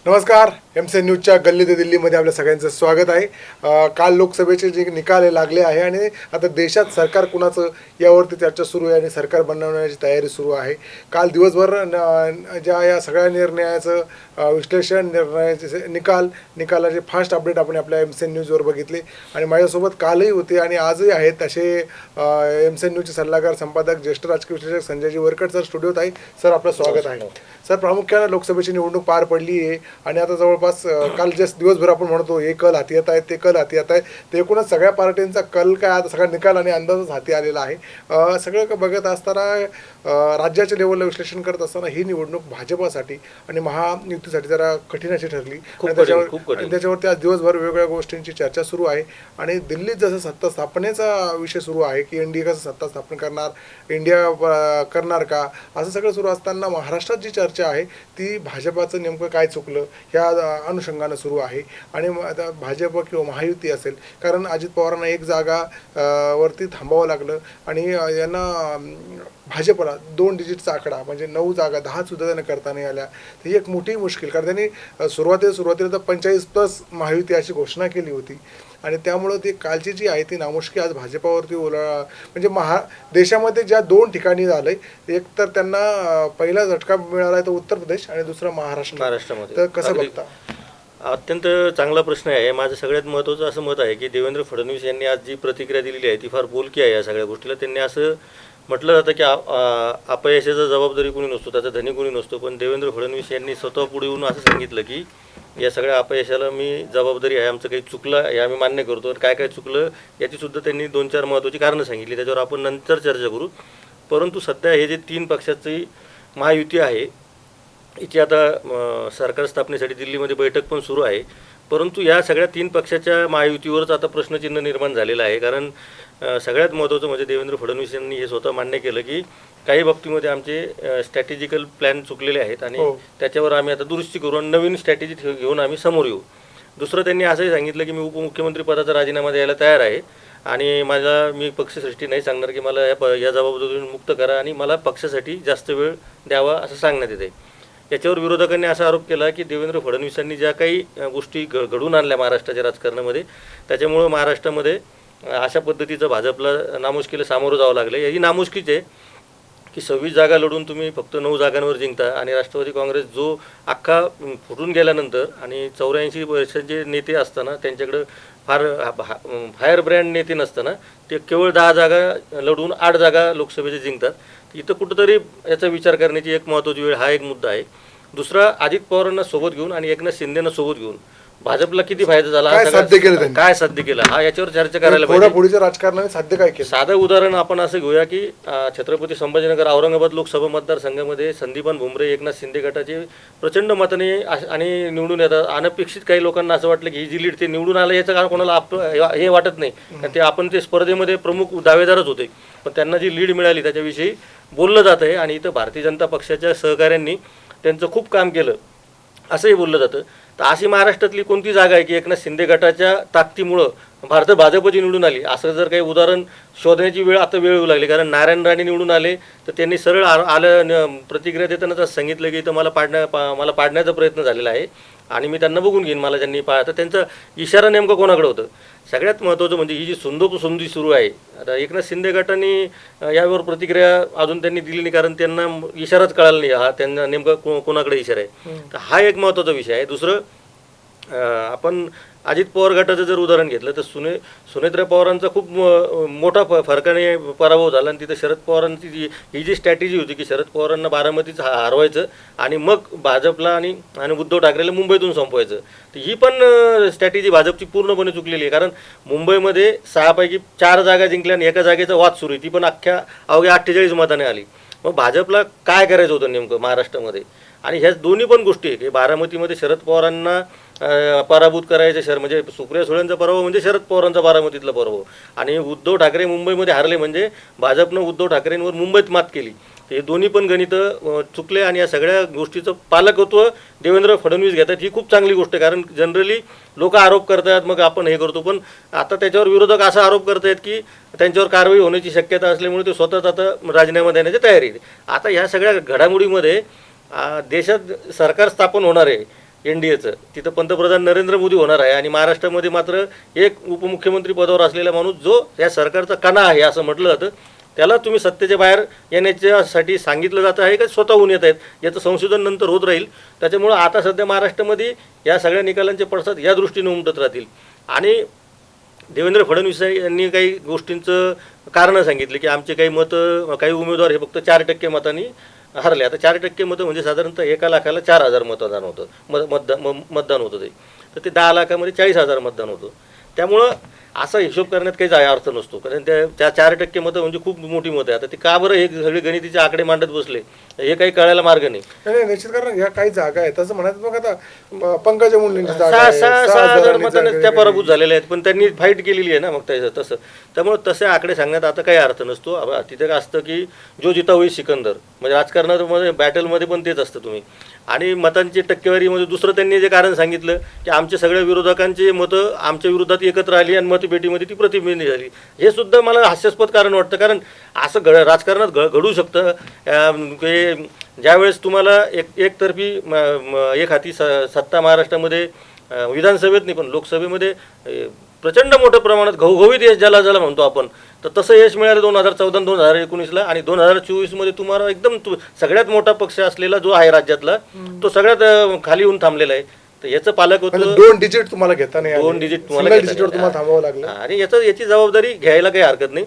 नमस्कार. MC न्यूजच्या गल्ली ते दिल्लीमध्ये आपल्या सगळ्यांचं स्वागत आहे. काल लोकसभेचे जे निकाल लागले आहे आणि आता देशात सरकार कुणाचं यावरती चर्चा सुरू आहे आणि सरकार बनवण्याची तयारी सुरू आहे. काल दिवसभर ज्या या सगळ्या निर्णयाचं विश्लेषण, निर्णयाचे निकालाचे फास्ट अपडेट आपण आपल्या MC न्यूजवर बघितले आणि माझ्यासोबत कालही होते आणि आजही आहेत असे MC न्यूजचे सल्लागार, संपादक, ज्येष्ठ राजकीय विश्लेषक संजयजी वरकड सर स्टुडिओत आहे. सर, आपलं स्वागत आहे. सर, प्रामुख्याने लोकसभेची निवडणूक पार पडली आहे आणि आता जवळपास काल जस्ट दिवसभर आपण म्हणतो हे कल हाती येत आहे, ते कल हाती येत आहे, ते एकूणच सगळ्या पार्ट्यांचा कल काय आता सगळा निकाल आणि अंदाजच हाती आलेला आहे. सगळं बघत असताना राज्याच्या लेवलला विश्लेषण करत असताना ही निवडणूक भाजपासाठी आणि महायुतीसाठी जरा कठीण अशी ठरली आणि त्याच्यावरती आज दिवसभर वेगवेगळ्या गोष्टींची चर्चा सुरू आहे आणि दिल्लीत जसं सत्ता स्थापनेचा विषय सुरू आहे की इंडिया कसं सत्ता स्थापन करणार, इंडिया करणार का, असं सगळं सुरू असताना महाराष्ट्रात जी चर्चा आहे ती भाजपाचं नेमकं काय चुकलं ह्या अनुषंगानं सुरू आहे. आणि आता भाजप किंवा महायुती असेल, कारण अजित पवारांना एक जागा वरती थांबावं लागलं आणि यांना भाजपला 2 डिजिटचा आकडा म्हणजे 9 जागा 10 सुद्धा त्यांना करता नाही आल्या. ही एक मोठी मुश्किल, कारण त्यांनी सुरुवातीला तर 45+ महायुती अशी घोषणा केली होती आणि त्यामुळं ती कालची जी आहे ती नामुष्की आज भाजपावरती म्हणजे देशामध्ये ज्या 2 ठिकाणी झालंय, एक तर त्यांना पहिला झटका मिळाला आहे तो उत्तर प्रदेश आणि दुसरा महाराष्ट्रामध्ये. तर कसं बघता? अत्यंत चांगला प्रश्न आहे. माझं सगळ्यात महत्त्वाचं असं मत आहे की देवेंद्र फडणवीस यांनी आज जी प्रतिक्रिया दिलेली आहे ती फार बोलकी आहे. या सगळ्या गोष्टीला त्यांनी असं म्हटलं जातं की अपयशाचा जबाबदारी कोणी नसतो, त्याचा धनी कोणी नसतो, पण देवेंद्र फडणवीस यांनी स्वतः पुढे येऊन असं सांगितलं की या सगळ्या अपयशाला मी जबाबदारी आहे, आमचं काही चुकलं हे आम्ही मान्य करतो आणि काय काय चुकलं याचीसुद्धा त्यांनी 2-4 महत्त्वाची कारणं सांगितली. त्याच्यावर आपण नंतर चर्चा करू. परंतु सध्या हे जे 3 पक्षाची महायुती आहे हिची आता सरकार स्थापनेसाठी दिल्लीमध्ये बैठक पण सुरू आहे. परंतु या सगळ्या 3 पक्षाच्या महायुतीवरच आता प्रश्नचिन्ह निर्माण झालेलं आहे. कारण सगळ्यात महत्त्वाचं म्हणजे देवेंद्र फडणवीस यांनी हे स्वतः मान्य केलं की काही बाबतीमध्ये आमचे स्ट्रॅटेजिकल प्लॅन चुकलेले आहेत आणि त्याच्यावर आम्ही आता दुरुस्ती करू आणि नवीन स्ट्रॅटेजी घेऊन आम्ही समोर येऊ. दुसरं त्यांनी असंही सांगितलं की मी उपमुख्यमंत्री पदाचा राजीनामा द्यायला तयार आहे आणि मी पक्षसृष्टी नाही सांगणार की मला या जबाबदारीतून मुक्त करा आणि मला पक्षासाठी जास्त वेळ द्यावा असं सांगण्यात येते. याच्यावर विरोधकांनी असा आरोप केला की देवेंद्र फडणवीसांनी ज्या काही गोष्टी घडवून आणल्या महाराष्ट्राच्या राजकारणामध्ये त्याच्यामुळं महाराष्ट्रामध्ये अशा पद्धतीचं भाजपला नामुष्कीला सामोरं जावं लागलं. ही नामुष्कीच आहे की 26 जागा लढून तुम्ही फक्त 9 जागांवर जिंकता आणि राष्ट्रवादी काँग्रेस जो अख्खा फुटून गेल्यानंतर आणि 84 वर्षाचे नेते असताना त्यांच्याकडं फायर ब्रँड नेते नसताना ते केवळ 10 जागा लढून 8 जागा लोकसभेचे जिंकतात. इथं कुठंतरी याचा विचार करण्याची एक महत्त्वाची वेळ हा एक मुद्दा आहे. दुसरा, अजित पवारांना सोबत घेऊन आणि एकनाथ शिंदेना सोबत घेऊन भाजपला किती फायदा झाला, काय साध्य केलं हा याच्यावर चर्चा करायला पाहिजे. पुढच्या राजकारणाने साध्य काय केलं? साधं उदाहरण आपण असं घेऊया की छत्रपती संभाजीनगर औरंगाबाद लोकसभा मतदारसंघामध्ये संदीपान भुमरे एकनाथ शिंदे गटाचे प्रचंड मताने आणि निवडून येतात. अनपेक्षित काही लोकांना असं वाटलं की ही जी लीड ते निवडून आलं याचं कारण कोणाला हे वाटत नाही, कारण ते आपण ते स्पर्धेमध्ये प्रमुख दावेदारच होते, पण त्यांना जी लीड मिळाली त्याच्याविषयी बोललं जात आहे. आणि इथं भारतीय जनता पक्षाच्या सहकाऱ्यांनी त्यांचं खूप काम केलं असंही बोललं जातं. तर अशी महाराष्ट्रातली कोणती जागा आहे की एकनाथ शिंदे गटाच्या ताकदीमुळं भाजपची निवडून आली असं जर काही उदाहरण शोधण्याची आता वेळ येऊ लागली. कारण नारायण राणे निवडून आले तर त्यांनी सरळ प्रतिक्रिया देतानाच असं सांगितलं की इथं मला पाडण्याचा प्रयत्न झालेला आहे आणि मी त्यांना बघून घेईन, मला ज्यांनी तर त्यांचा इशारा नेमका कोणाकडे होतं. सगळ्यात महत्त्वाचं म्हणजे ही जी संधी सुरू आहे, आता एकनाथ शिंदे गटाने यावर प्रतिक्रिया अजून त्यांनी दिली नाही, कारण त्यांना इशाराच कळाला नाही हा त्यांना नेमका कोणाकडे इशारा आहे. तर हा एक महत्त्वाचा विषय आहे. दुसरं, आपण अजित पवार गटाचं जर उदाहरण घेतलं तर सुनेत्रा पवारांचा खूप मोठा फरकाने पराभव झाला आणि तिथं शरद पवारांची ही जी स्ट्रॅटेजी होती की शरद पवारांना बारामतीच हरवायचं आणि मग भाजपला आणि उद्धव ठाकरेला मुंबईतून संपवायचं, तर ही पण स्ट्रॅटेजी भाजपची पूर्णपणे चुकलेली आहे. कारण मुंबईमध्ये 6 पैकी 4 जागा जिंकल्या आणि एका जागेचा वाद सुरू आहे, ती पण अवघ्या 48 मताने आली. मग भाजपला काय करायचं होतं नेमकं महाराष्ट्रामध्ये? आणि ह्या दोन्ही पण गोष्टी आहे की बारामतीमध्ये शरद पवारांना पराभूत करायचे म्हणजे सुप्रिया सुळेंचा पराभव म्हणजे शरद पवारांचा बारामतीतला पराभव आणि उद्धव ठाकरे मुंबईमध्ये हारले म्हणजे भाजपनं उद्धव ठाकरेंवर मुंबईत मात केली. हे दोन्ही पण गणितं चुकले आणि या सगळ्या गोष्टीचं पालकत्व देवेंद्र फडणवीस घेतात. ही खूप चांगली गोष्ट आहे, कारण जनरली लोक आरोप करतात मग आपण हे करतो, पण आता त्याच्यावर विरोधक असा आरोप करतायत की त्यांच्यावर कारवाई होण्याची शक्यता असल्यामुळे ते स्वतःच आता राजीनामा देण्याची तयारी आहे. आता ह्या सगळ्या घडामोडीमध्ये देशात सरकार स्थापन होणार आहे NDAचं, तिथं पंतप्रधान नरेंद्र मोदी होणार आहे आणि महाराष्ट्रामध्ये मात्र एक उपमुख्यमंत्री पदावर असलेला माणूस जो या सरकारचा कणा आहे असं म्हटलं जातं, त्याला तुम्ही सत्तेच्या बाहेर येण्याच्यासाठी सांगितलं जातं आहे का स्वतःहून येत आहेत याचं संशोधन नंतर होत राहील. त्याच्यामुळं आता सध्या महाराष्ट्रामध्ये या सगळ्या निकालांचे पडसाद या दृष्टीने उमटत राहतील. आणि देवेंद्र फडणवीस यांनी काही गोष्टींचं कारणं सांगितले की आमचे काही मतं, काही उमेदवार हे फक्त 4% मतांनी हरले. आता 4% मतं म्हणजे साधारणतः 1 लाखाला 4,000 मतदान होतं, मतदान होतं ते. तर ते 10 लाखामध्ये 40,000 मतदान होतं. त्यामुळं असा हिशोब करण्यात काही अर्थ नसतो, कारण त्या 4% मतं म्हणजे खूप मोठी मतं आहे. आता ते का बरं हे सगळे गणितीचे आकडे मांडत बसले हे काही कळायला मार्ग नाही. नाही, निश्चित, कारण ह्या काही जागा आहेत तसं म्हणायचं. मग आता पंकजा मुंडेंची जागा आहे, 6,000 मतांनी त्या पराभूत झालेल्या आहेत, पण त्यांनी फाईट केलेली आहे ना मग तसं. त्यामुळे तसे आकडे सांगण्यात आता काही अर्थ नसतो. तिथे काय असतं की जो जिता होईल सिकंदर, म्हणजे राजकारणामध्ये बॅटलमध्ये पण तेच असतं तुम्ही. आणि मतांची टक्केवारीमध्ये दुसरं त्यांनी जे कारण सांगितलं की आमच्या सगळ्या विरोधकांची मतं आमच्या विरोधात एकत्र आली आणि मतपेटीमध्ये ती प्रतिबिंबित झाली. हे सुद्धा मला हास्यास्पद कारण वाटतं, कारण असं राजकारणात घडू शकतं की ज्यावेळेस तुम्हाला एकतर्फी एक हाती सत्ता महाराष्ट्रामध्ये विधानसभेत नाही पण लोकसभेमध्ये प्रचंड मोठ्या प्रमाणात घवघवीत यश ज्याला म्हणतो आपण, तर तसं यश मिळालं 2014 2019ला. आणि 2024मध्ये तुम्हाला एकदम सगळ्यात मोठा पक्ष असलेला जो आहे राज्यातला तो सगळ्यात खाली येऊन थांबलेला आहे. तर याचं पालक होतं 2 डिजिट तुम्हाला घेता नाही, 2 डिजिट तुम्हाला थांबावं लागलं. आणि याची जबाबदारी घ्यायला काही हरकत नाही.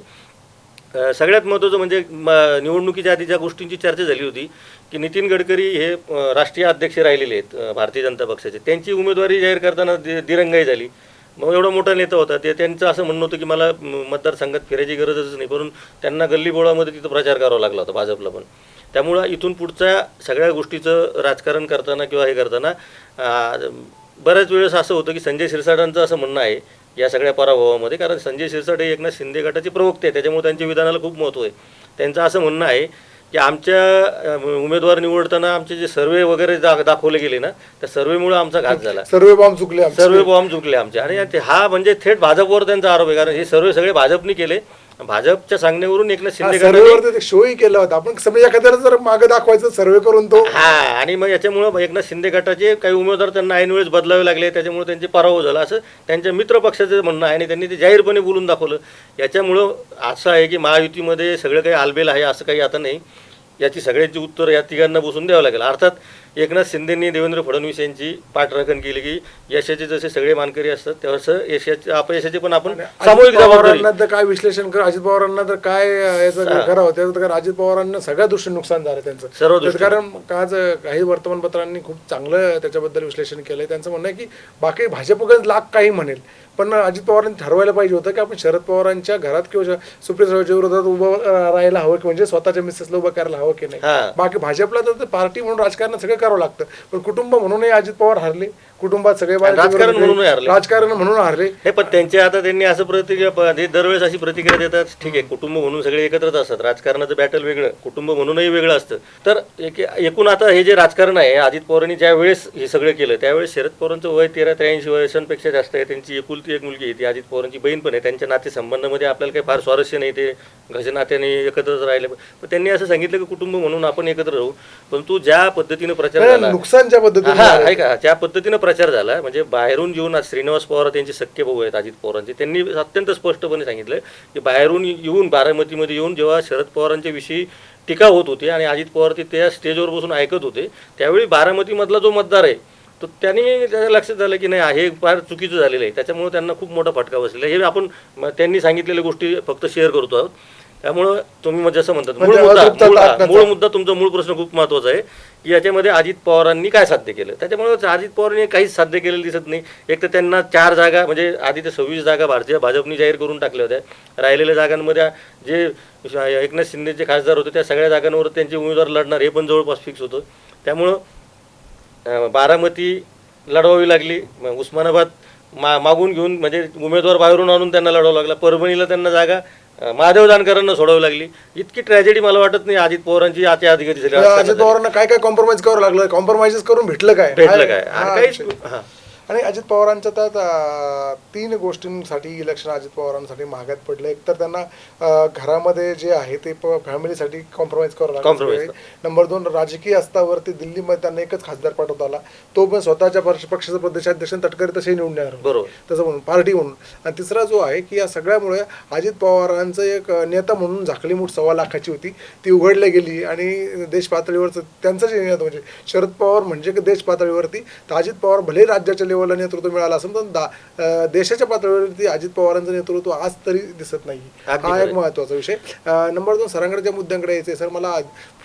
सगळ्यात महत्त्वाचं म्हणजे निवडणुकीच्या आधी ज्या गोष्टींची चर्चा झाली होती की नितीन गडकरी हे राष्ट्रीय अध्यक्ष राहिलेले आहेत भारतीय जनता पक्षाचे, त्यांची उमेदवारी जाहीर करताना दिरंगाई झाली. मग एवढा मोठा नेता होता त्यांचं असं म्हणणं होतं की मला मतदारसंघात फिरायची गरजच नाही, परंतु त्यांना गल्लीबोळामध्ये तिथं प्रचार करावा लागला होता भाजपला पण. त्यामुळं इथून पुढच्या सगळ्या गोष्टीचं राजकारण करताना किंवा हे करताना बऱ्याच वेळेस असं होतं की संजय शिरसाटांचं असं म्हणणं आहे या सगळ्या पराभवामध्ये, कारण संजय शिरसाट हे एकनाथ शिंदे गटाचे प्रवक्ते आहे, त्याच्यामुळे त्यांच्या विधानाला खूप महत्त्व आहे. त्यांचं असं म्हणणं आहे की आमच्या उमेदवार निवडताना आमचे जे सर्वे वगैरे दाखवले गेले ना, त्या सर्वेमुळे आमचा घात झाला, सर्वे बॉम्ब चुकले आमचे. आणि हा म्हणजे थेट भाजपवर त्यांचा आरोप आहे, कारण हे सर्वे सगळे भाजपने केले. भाजपच्या सांगण्यावरून एकनाथ शिंदे गटाने शोही केला होता. आपण समजा एखाद्याला जर मागे दाखवायचं सर्वे करून तो आणि मग याच्यामुळं एकनाथ शिंदे गटाचे काही उमेदवार त्यांना ऐन वेळेस बदलावे लागले, त्याच्यामुळे त्यांचे पराभव झाला असं त्यांच्या मित्र पक्षाचं म्हणणं आहे आणि त्यांनी ते जाहीरपणे बोलून दाखवलं. याच्यामुळं असं आहे की महायुतीमध्ये सगळं काही आलबेल आहे असं काही आता नाही. याची सगळ्यांची उत्तर या तिघांना बसून द्यावं लागेल. अर्थात एकनाथ शिंदेंनी देवेंद्र फडणवीस यांची पाठराखण केली की यशाचे जसे सगळे मानकरी असतात तसं यशाचे अपयशाचे पण आपण सामूहिक जबाबदारी. काय विश्लेषण कर, अजित पवारांना तर काय याचं करावं त्याचं, कारण अजित पवारांना सगळ्या दृष्टीने नुकसान झालं त्यांचं सर्व. कारण आज काही वर्तमानपत्रांनी खूप चांगलं त्याच्याबद्दल विश्लेषण केलंय. त्यांचं म्हणणं आहे की बाकी भाजपकडे लाख काही म्हणेल, पण अजित पवारांनी ठरवायला पाहिजे होतं की आपण शरद पवारांच्या घरात किंवा सुप्रिया विरोधात उभं राहायला हवं, म्हणजे स्वतःच्या मिसेसला उभं करायला हवं की नाही. बाकी भाजपला तर पार्टी म्हणून राजकारण सगळं करावं लागतं, पण कुटुंब म्हणूनही अजित पवार हरले, कुटुंबात सगळे राजकारण म्हणून हरले. हे पण त्यांनी असं प्रतिक्रिया दरवेळेस अशी प्रतिक्रिया देतात, ठीक आहे कुटुंब म्हणून सगळे एकत्रच असतात, राजकारणाचं बॅटल वेगळं, कुटुंब म्हणूनही वेगळं असतं. तर एकूण आता हे जे राजकारण आहे, अजित पवारांनी ज्या वेळेस हे सगळं केलं त्यावेळेस शरद पवारांचं वय 13-83 वर्षांपेक्षा जास्त आहे. त्यांची एकुलती एक मुलगी आहे, ती अजित पवारांची बहीण पण आहे. त्यांच्या नातेसंबंधामध्ये आपल्याला काही फार स्वारस्य नाही, ते घरच्या नात्याने एकत्रच राहिले. पण त्यांनी असं सांगितलं की कुटुंब म्हणून आपण एकत्र राहू, परंतु ज्या पद्धतीनं प्रचार झाला, नुकसानच्या पद्धतीने आहे का ज्या पद्धतीनं प्रचार झाला, म्हणजे बाहेरून येऊन श्रीनिवास पवार त्यांचे सख्खे भाऊ आहेत अजित पवारांचे, त्यांनी अत्यंत स्पष्टपणे सांगितलं की बाहेरून येऊन बारामतीमध्ये येऊन जेव्हा शरद पवारांच्या विषयी टीका होत होती आणि अजित पवार ते त्या स्टेजवर बसून ऐकत होते, त्यावेळी बारामतीमधला जो मतदार आहे तो त्यांनी त्याच्या लक्षात झालं की नाही हे फार चुकीचं झालेलं आहे. त्याच्यामुळे त्यांना खूप मोठा फटका बसलेला आहे. हे आपण त्यांनी सांगितलेल्या गोष्टी फक्त शेअर करतो आहोत. त्यामुळं तुम्ही जसं म्हणतात मूळ मुद्दा तुमचा मूळ प्रश्न खूप महत्त्वाचा आहे की याच्यामध्ये अजित पवारांनी काय साध्य केलं. त्याच्यामुळे अजित पवारांनी काहीच साध्य केलेलं दिसत नाही. एक तर त्यांना 4 जागा म्हणजे आधी ते 26 जागा भाजपनी जाहीर करून टाकल्या होत्या. राहिलेल्या जागांमध्ये जे एकनाथ शिंदेचे खासदार होते त्या सगळ्या जागांवर त्यांचे उमेदवार लढणार हे पण जवळपास फिक्स होतं. त्यामुळं बारामती लढवावी लागली, उस्मानाबाद मागून घेऊन म्हणजे उमेदवार बाहेरून आणून त्यांना लढवावं लागला, परभणीला त्यांना जागा महादेव जानकरांना सोडावी लागली. इतकी ट्रॅजेडी मला वाटत नाही अजित पवारांची आजच्या अधिकारी झाली. अजित पवारांना काय कॉम्प्रोमाइज करावं लागलं, कॉम्प्रोमाइज करून भेटलं काय काहीच. आणि अजित पवारांच्या त्यात 3 गोष्टींसाठी इलेक्शन अजित पवारांसाठी महागात पडलं. एक तर त्यांना घरामध्ये जे आहे ते फॅमिलीसाठी कॉम्प्रोमाइज करावं लागलं. नंबर 2, राजकीय अस्तावरती दिल्लीमध्ये त्यांना एकच खासदार पाठवता आला, तो पण स्वतःच्या पक्षाचा प्रदेशाध्यक्ष तटकरी तसे निवडून येणार बरोबर तसं म्हणून पार्टी म्हणून. आणि तिसरा जो आहे की या सगळ्यामुळे अजित पवारांचं एक नेता म्हणून झाकली मूठ 1.25 लाखाची होती, ती उघडली गेली. आणि देश पातळीवरचं त्यांचं जे नेता म्हणजे शरद पवार म्हणजे की देश पातळीवरती, तर अजित पवार भले राज्याच्या लेवलला नेतृत्व मिळालं असेल पण देशाच्या पातळीवरती अजित पवारांचं नेतृत्व आज तरी दिसत नाही. हा एक महत्त्वाचा विषय. नंबर 2, सरांकडे ज्या मुद्द्यांकडे यायचे सर, मला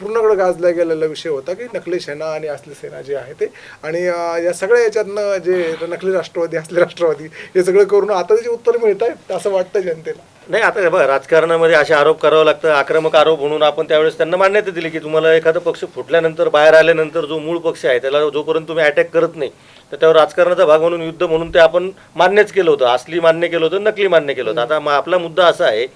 पूर्णकडे गाजला गेलेला विषय होता की नकली सेना आणि असली सेना जे आहे ते, आणि या सगळ्या याच्यातनं जे नकली राष्ट्रवादी असले राष्ट्रवादी हे सगळं करून आता त्याची उत्तर मिळत आहेत असं वाटतं जनतेला. नाही, आता बघा राजकारणामध्ये असे आरोप करावं लागतं, आक्रमक आरोप म्हणून आपण त्यावेळेस त्यांना मान्यता दिली की तुम्हाला एखादा पक्ष फुटल्यानंतर बाहेर आल्यानंतर जो मूळ पक्ष आहे त्याला जोपर्यंत तुम्ही अटॅक करत नाही तर त्यावर राजकारणाचा भाग म्हणून युद्ध म्हणून ते आपण मान्यच केलं होतं. असली मान्य केलं होतं, नकली मान्य केलं होतं. आता आपला मुद्दा असा आहे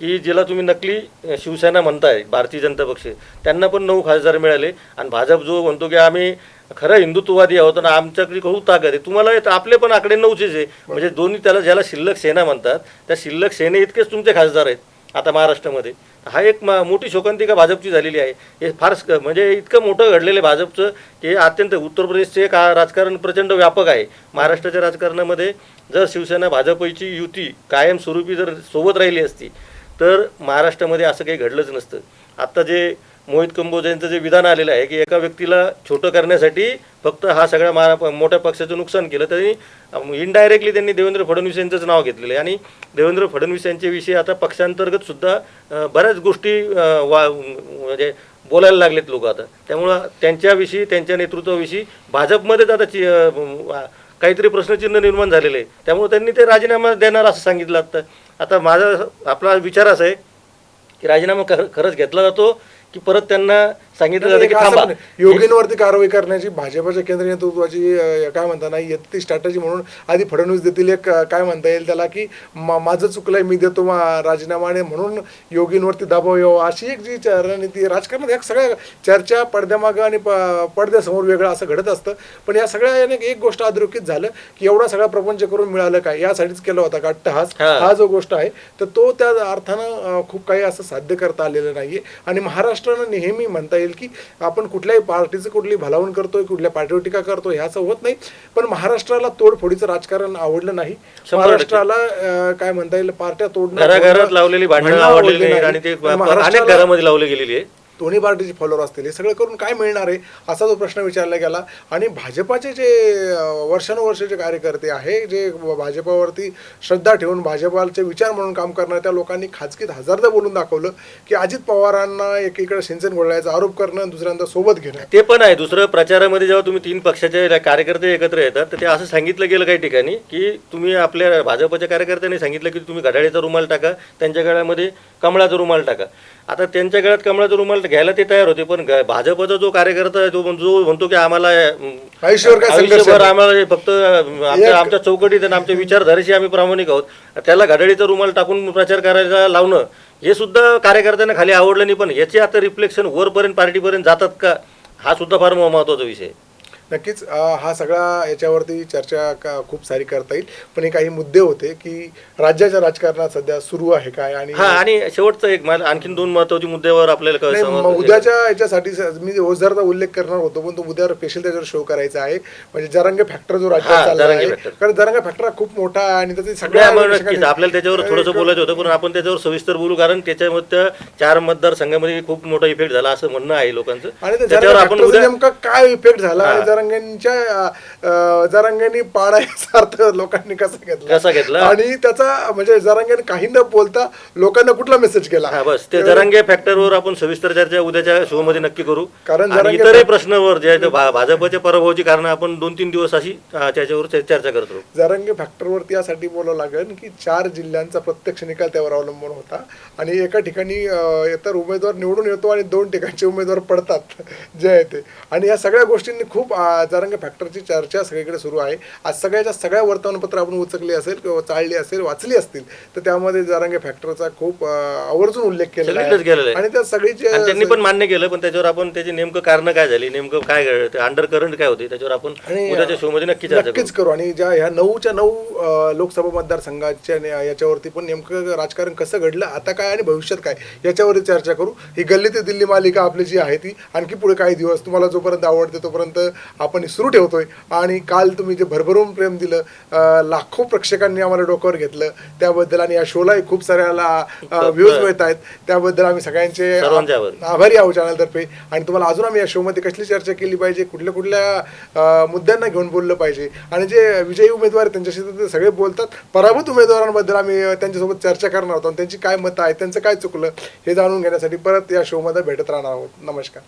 की ज्याला तुम्ही नकली शिवसेना म्हणताय भारतीय जनता पक्ष, त्यांना पण 9 खासदार मिळाले. आणि भाजप जो म्हणतो की आम्ही खरं हिंदुत्ववादी आहोत आणि आमच्याकडे खूप ताकद आहे, तुम्हाला आपले पण आकडे 9चेच आहे. म्हणजे दोन्ही त्याला ज्याला शिल्लक सेना म्हणतात त्या शिल्लक सेने इतकेच तुमचे खासदार आहेत आता महाराष्ट्रामध्ये. हा एक मोठी शोकांतिका भाजपची झालेली आहे. हे फार म्हणजे इतकं मोठं घडलेलं आहे भाजपचं की अत्यंत उत्तर प्रदेशचे राजकारण प्रचंड व्यापक आहे. महाराष्ट्राच्या राजकारणामध्ये जर शिवसेना भाजपची युती कायमस्वरूपी जर सोबत राहिली असती तर महाराष्ट्रामध्ये असं काही घडलंच नसतं. आत्ता जे मोहित कंबोज यांचं जे विधान आलेलं आहे की एका व्यक्तीला छोटं करण्यासाठी फक्त हा सगळ्या मोठ्या पक्षाचं नुकसान केलं, तरी इनडायरेक्टली त्यांनी देवेंद्र फडणवीस यांचंच नाव घेतलेलं आहे. आणि देवेंद्र फडणवीस यांच्याविषयी आता पक्षांतर्गत सुद्धा बऱ्याच गोष्टी म्हणजे बोलायला लागलेत लोक आता. त्यामुळं त्यांच्याविषयी त्यांच्या नेतृत्वाविषयी भाजपमध्येच आता काहीतरी प्रश्नचिन्ह निर्माण झालेलं आहे. त्यामुळे त्यांनी ते राजीनामा देणार असं सांगितलं. आता आपला विचार असा आहे की राजीनामा खरंच घेतला जातो की परत त्यांना सांगितलं जातं की थांबा. योगींवरती कारवाई करण्याची भाजपच्या केंद्रीय नेतृत्वाची काय म्हणता नाही येत ती स्ट्रॅटेजी म्हणून आधी फडणवीस देतील एक काय म्हणता येईल त्याला की माझं चुकलंय मी देतो राजीनामाने म्हणून योगींवरती दबाव यावा अशी एक जी रणनीती राजकारणात या सगळ्या चर्चा पडद्यामागं आणि पडद्यासमोर वेगळं असं घडत असतं. पण या सगळ्या एक गोष्ट अधोरेखित झालं की एवढा सगळा प्रपंच करून मिळालं काय यासाठीच केला होता का अट्टहास हा जो गोष्ट आहे तर तो त्या अर्थानं खूप काही असं साध्य करता आलेलं नाहीये. आणि महाराष्ट्रानं नेहमी म्हणता येईल की आपण कुठल्याही पार्टीचं कुठली भलावण करतोय कुठल्या पार्टीवर टीका करतोय ह्याचं होत नाही. पण महाराष्ट्राला तोडफोडीचं राजकारण आवडलं नाही. महाराष्ट्राला काय म्हणता येईल पार्ट्या तोडणं घराघरात लावलेली भांडणं आवडलेली नाही आणि ते अनेक घरामध्ये लावली गेलेली आहे. दोन्ही पार्टीचे फॉलोअर असतील हे सगळं करून काय मिळणार आहे असा जो प्रश्न विचारला गेला. आणि भाजपाचे जे वर्षानुवर्षाचे कार्यकर्ते आहे जे भाजपावरती श्रद्धा ठेवून भाजपाचे विचार म्हणून काम करणाऱ्या त्या लोकांनी खाजगीत हजारदा बोलून दाखवलं की अजित पवारांना एकीकडे सिंचन घोळायचा आरोप करणं दुसऱ्यांदा सोबत घेणं ते पण आहे. दुसरं प्रचारामध्ये जेव्हा तुम्ही 3 पक्षाचे कार्यकर्ते एकत्र येतात तर ते असं सांगितलं गेलं काही ठिकाणी की तुम्ही आपल्या भाजपच्या कार्यकर्त्यांनी सांगितलं की तुम्ही घड्याळीचा रुमाल टाका, त्यांच्या गळ्यामध्ये कमळाचा रुमाल टाका. आता त्यांच्या गळ्यात कमळाचा रुमाल घ्यायला ते तयार होते, पण भाजपचा जो कार्यकर्ता जो म्हणतो की आम्हाला आयुष्यभर आम्हाला फक्त आमच्या चौकटीत आणि आमच्या विचारधारेशी आम्ही प्रामाणिक आहोत, त्याला घड्याळीचा रुमाल टाकून प्रचार करायला लावणं हे सुद्धा कार्यकर्त्यांना खाली आवडलं नाही. पण याचे आता रिफ्लेक्शन वरपर्यंत पार्टीपर्यंत जातात का हा सुद्धा फार महत्त्वाचा विषय आहे. नक्कीच हा सगळा याच्यावरती चर्चा खूप सारी करता येईल. पण हे काही मुद्दे होते की राज्याच्या राजकारणात सध्या सुरू आहे काय आणि शेवटचा एक आणखीन 2 महत्त्वाचे मुद्द्यावर आपल्याला उद्याच्या याच्यासाठी मी ओझरचा उल्लेख करणार होतो पण तो उद्यावर स्पेशल त्याच्यावर शो करायचा आहे. म्हणजे जरंगे फॅक्टर जो राज्यात चालला आहे कारण जरंगे फॅक्टर खूप मोठा आहे आणि त्याचे सगळ्या आपल्याला त्याच्यावर थोडंसं बोलायचं होतं पण आपण त्याच्यावर सविस्तर बोलू कारण त्याच्यामध्ये 4 मतदारसंघामध्ये खूप मोठा इफेक्ट झाला असं म्हणणं आहे लोकांचं. आणि त्याच्यावर आपण नेमका काय इफेक्ट झाला आणि जरांगेंनी पाडायचा अर्थ लोकांनी कसा घेतला आणि त्याचा म्हणजे जरांगेंनी काही न बोलता लोकांना कुठला मेसेज केला. बस ते जरांगे फॅक्टरवर आपण सविस्तर चर्चा उद्याच्या शो मध्ये नक्की करू. कारण इतरही प्रश्नावर जे भाजपच्या पराभवाची कारण आपण 2-3 दिवस अशी त्याच्यावर चर्चा करतो. जरांगे फॅक्टरवरती यासाठी बोलावं लागेल की 4 जिल्ह्यांचा प्रत्यक्ष निकाल त्यावर अवलंबून होता आणि एका ठिकाणी तर उमेदवार निवडून येतो आणि 2 ठिकाणचे उमेदवार पडतात जे आहे ते. आणि या सगळ्या गोष्टींनी खूप जरांगे फॅक्टरची चर्चा सगळीकडे सुरू आहे. आज सगळ्या वर्तमानपत्र आपण उचकली असेल किंवा चाळली असेल, वाचली असतील, तर त्यामध्ये जरांगे फॅक्टरचा खूप आवर्जून उल्लेख केलेला सगळीकडेच केलेला आहे. आहे. आणि त्या सगळीचे आणि त्यांनी पण मान्य केलं, पण त्याच्यावर आपण त्याची नेमकं कारण काय झाली, नेमकं काय अंडर करंट काय होते, त्याच्यावर आपण आणि उद्याच्या शो मध्ये नक्की चर्चा करू. नक्कीच करू. आणि ज्या ह्या 9च्या 9 लोकसभा मतदारसंघाच्या याच्यावरती पण नेमकं राजकारण कसं घडलं, आता काय आणि भविष्यात काय, याच्यावरती चर्चा करू. ही गल्ली ते दिल्ली मालिका आपली जी आहे ती आणखी पुढे काही दिवस तुम्हाला जोपर्यंत आवडते तोपर्यंत आपण सुरू ठेवतोय. आणि काल तुम्ही जे भरभरून प्रेम दिलं, लाखो प्रेक्षकांनी आम्हाला डोक्यावर घेतलं त्याबद्दल, आणि या शोलाही खूप साऱ्याला व्ह्यूज मिळत आहेत, त्याबद्दल आम्ही सगळ्यांचे सर्वांचे आभारी आहोत चॅनलतर्फे. आणि तुम्हाला अजून आम्ही या शोमध्ये कसली चर्चा केली पाहिजे, कुठल्या मुद्द्यांना घेऊन बोललं पाहिजे, आणि जे विजयी उमेदवार आहेत त्यांच्याशी तर ते सगळे बोलतात, पराभूत उमेदवारांबद्दल आम्ही त्यांच्यासोबत चर्चा करणार आहोत आणि त्यांची काय मतं आहेत, त्यांचं काय चुकलं हे जाणून घेण्यासाठी परत या शोमध्ये भेटत राहणार आहोत. नमस्कार.